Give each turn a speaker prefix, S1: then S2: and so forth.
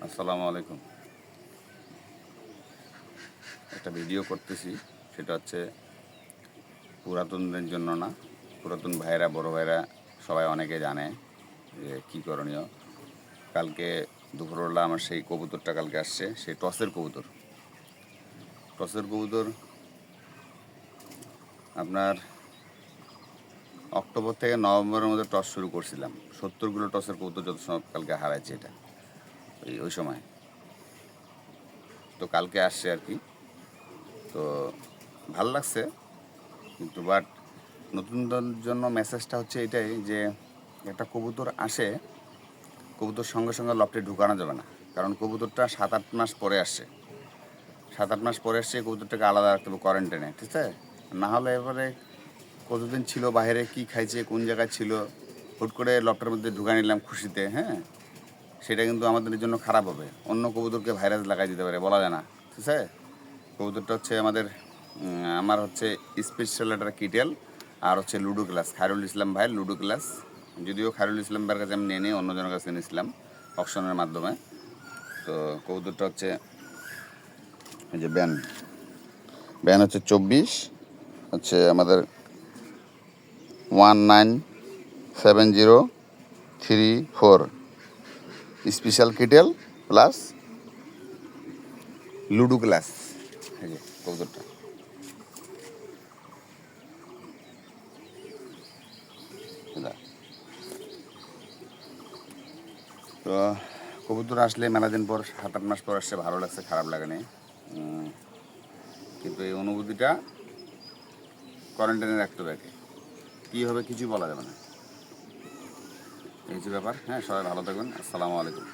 S1: আসসালামু আলাইকুম। একটা ভিডিও করতেছি, সেটা হচ্ছে পুরাতনদের জন্য না, পুরাতন ভাইয়েরা বড় ভাইয়েরা সবাই অনেকে জানে যে কী করণীয়। কালকে দুপুরবেলা আমার সেই কবুতরটা কালকে আসছে, সেই টসের কবুতর আপনার অক্টোবর থেকে নভেম্বরের মধ্যে টস শুরু করছিলাম। 70গুলো টসের কবুতর যত সময় কালকে হারাইছে এটা ওই সময়। তো কালকে আসছে আর কি, তো ভাল লাগছে। কিন্তু নতুনদের জন্য মেসেজটা হচ্ছে এটাই যে একটা কবুতর আসে, কবুতর সঙ্গে সঙ্গে লফটে ঢুকানো যাবে না, কারণ কবুতরটা 7-8 মাস পরে আসছে। 7-8 মাস পরে আসছে, কবুতরটাকে আলাদা রাখতে হবে কোয়ারেন্টাইনে, ঠিক আছে? না হলে এবারে কতদিন ছিল বাইরে, কি খাইছে, কোন জায়গায় ছিল, হুট করে লফটের মধ্যে ঢুকা নিলাম খুশিতে, হ্যাঁ, সেটা কিন্তু আমাদের জন্য খারাপ হবে। অন্য কবুতরকে ভাইরাস লাগাই দিতে পারে, বলা যায় না, ঠিক আছে? কবুতরটা হচ্ছে আমার হচ্ছে স্পেশাল একটা কিটেল, আর হচ্ছে লুডো ক্লাস, খায়রুল ইসলাম ভাইয়ের লুডো ক্লাস। যদিও খায়রুল ইসলাম ভাইয়ের কাছে আমি নিয়ে অন্যজনের কাছে নিয়েছিলাম অকশনের মাধ্যমে। তো কবুতরটা হচ্ছে এই যে ব্যান হচ্ছে 24, হচ্ছে আমাদের 197034 স্পেশাল কিটেল প্লাস লুডো ক্লাস। এই যে কবুতরটা, তো কবুতর আসলে মেলা দিন পর 7-8 মাস পর আসছে, ভালো লাগছে, খারাপ লাগে না। কিন্তু এই অনুভূতিটা কোয়ারেন্টাইনে রাখতে হবে। কী হবে কিছুই বলা যাবে না, এই যে ব্যাপার। হ্যাঁ, সবাই ভালো থাকবেন। আসসালামু আলাইকুম।